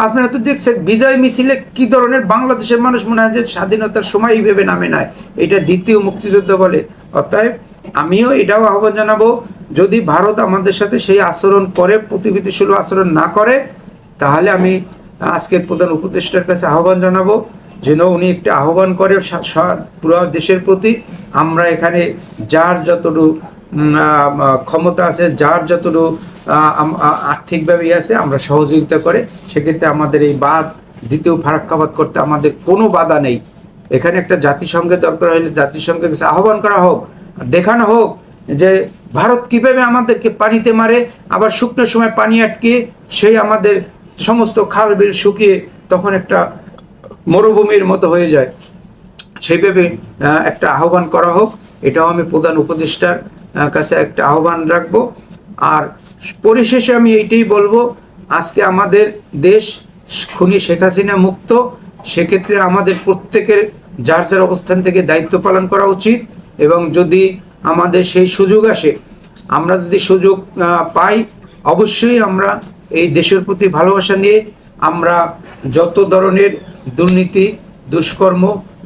আপনারা তো দেখছেন বিজয় মিছিলে কি ধরনের বাংলাদেশের মানুষ মনে হয় যে স্বাধীনতার সময় ভেবে নামে নাই, এটা দ্বিতীয় মুক্তিযুদ্ধ বলে। অতএব আমিও এটাও আহ্বান জানাবো, যদি ভারত আমাদের সাথে সেই আচরণ করে, প্রতিবেদীসুলভ আচরণ না করে, তাহলে আমি আজকের প্রধান উপদেষ্টার কাছে আহ্বান জানাবো যেন উনি একটা আহ্বান করে পুরো দেশের প্রতি। আমরা এখানে যার যতটুকু ক্ষমতা আছে, যার যতটুকু আর্থিকভাবে আছে, আমরা সহযোগিতা করে সেক্ষেত্রে আমাদের এই বাদ দ্বিতীয় ফারাক্কাবাদ করতে আমাদের কোনো বাধা নেই। এখানে একটা জাতিসংঘের দরকার হলে জাতিসংঘের কাছে আহ্বান করা হোক, দেখানো হোক যে ভারত কিভাবে আমাদেরকে পানিতে মারে, আবার শুকনো সময় পানি আটকে সেই আমাদের সমস্ত খাল বিল শুকিয়ে তখন একটা মরুভূমির মতো হয়ে যায়। সেইভাবে একটা আহ্বান করা হোক, এটাও আমি প্রধান উপদেষ্টার কাছে একটা আহ্বান রাখবো। আর পরিশেষে আমি এইটাই বলবো, আজকে আমাদের দেশ খুনি শেখ হাসিনা মুক্ত, সেক্ষেত্রে আমাদের প্রত্যেকের যার যার অবস্থান থেকে দায়িত্ব পালন করা উচিত। এবং যদি আমাদের সেই সুযোগ আসে, আমরা যদি সুযোগ পাই, অবশ্যই আমরা এই দেশের প্রতি ভালোবাসা নিয়ে আমরা যত ধরনের দুর্নীতি, দুষ্কর্ম,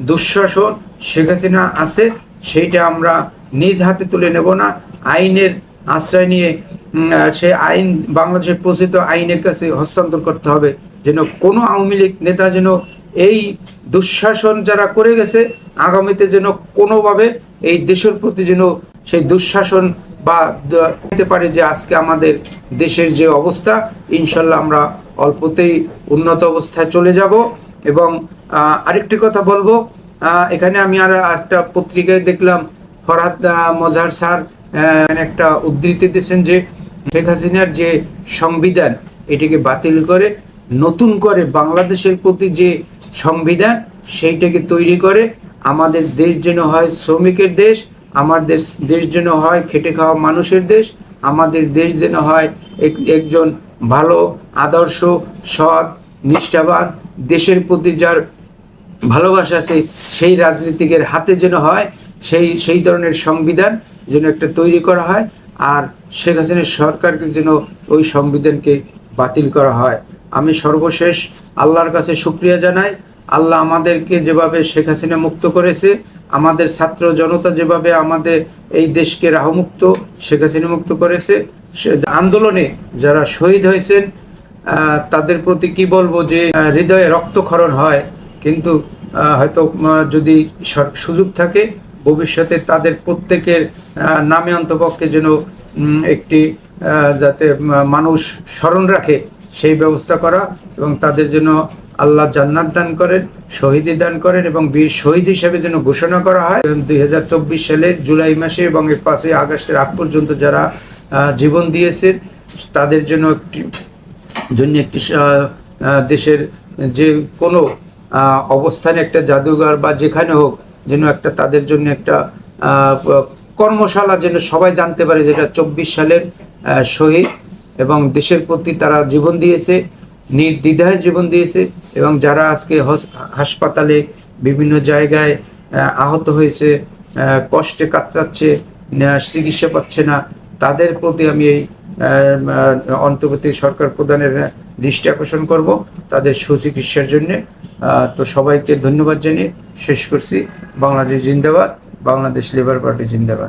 দুঃশাসন শেখ হাসিনা আছে সেইটা আমরা নিজ হাতে তুলে নেব না, আইনের আশ্রয় নিয়ে সে আইন বাংলাদেশের প্রচলিত আইনের কাছে হস্তান্তর করতে হবে, যেন কোনো আওয়ামী লীগ নেতা যেন এই দুঃশাসন যারা করে গেছে আগামীতে যেন কোনোভাবে এই দেশের প্রতি যেন সেই দুঃশাসন বা দিতে পারে। যে আজকে আমাদের দেশের যে অবস্থা, ইনশাল্লাহ আমরা অল্পতেই উন্নত অবস্থায় চলে যাব। এবং আরেকটি কথা বলবো, এখানে আমি আর একটা পত্রিকায় দেখলাম ফরহাদ মজহার স্যার একটা উদ্ধৃতি দিয়েছেন যে শেখ হাসিনার যে সংবিধান এটিকে বাতিল করে নতুন করে বাংলাদেশের প্রতি যে সংবিধান সেইটাকে তৈরি করে আমাদের দেশ যেন হয় শ্রমিকের দেশ, আমাদের দেশ যেন হয় খেটে খাওয়া মানুষের দেশ, আমাদের দেশ যেন হয় একজন ভালো আদর্শ সৎ নিষ্ঠাবান দেশের প্রতি যার ভালোবাসা আছে সেই রাজনীতিকের হাতে যেন হয়, সেই ধরনের সংবিধান যেন একটা তৈরি করা হয়। আর শেখ হাসিনার সরকারকে যেন ওই সংবিধানকে বাতিল করা হয়। আমি সর্বশেষ আল্লাহর কাছে শুকরিয়া জানাই, আল্লাহ আমাদেরকে যেভাবে শেখ হাসিনা মুক্ত করেছে, আমাদের ছাত্র জনতা যেভাবে আমাদের এই দেশকে রাহমুক্ত শেখ হাসিনা মুক্ত করেছে, আন্দোলনে যারা শহীদ হয়েছেন তাদের প্রতি কি বলবো যে হৃদয়ে রক্তক্ষরণ হয়। কিন্তু হয়তো যদি সুযোগ থাকে ভবিষ্যতে তাদের প্রত্যেকের নামে অন্তপক্ষে যেন একটি যাতে মানুষ স্মরণ রাখে সেই ব্যবস্থা করা, এবং তাদের জন্য আল্লাহ জান্নাত দান করেন, শহীদি দান করেন, এবং বীর শহীদ হিসেবে যেন ঘোষণা করা হয়। 2024 সালের জুলাই মাসে এবং 5ই আগস্টের আগ পর্যন্ত যারা জীবন দিয়েছে তাদের জন্য একটি দেশের যে কোনো অবস্থানে একটা জাদুঘর বা যেখানে হোক যেন একটা তাদের জন্য একটা কর্মশালা যেন সবাই জানতে পারে যেটা 24 সালের শহীদ এবং দেশের প্রতি তারা জীবন দিয়েছে, নির্দ্বিধায় জীবন দিয়েছে। এবং যারা আজকে হাসপাতালে বিভিন্ন জায়গায় আহত হয়েছে, কষ্টে কাতরাচ্ছে, চিকিৎসা পাচ্ছে না, তাদের প্রতি আমি এই অন্তর্বর্তী সরকার প্রধানের দৃষ্টি আকর্ষণ করব তাদের সুচিকিৎসার জন্য। তো সবাইকে ধন্যবাদ জানিয়ে শেষ করছি। বাংলাদেশ জিন্দাবাদ, বাংলাদেশ লেবার পার্টি জিন্দাবাদ।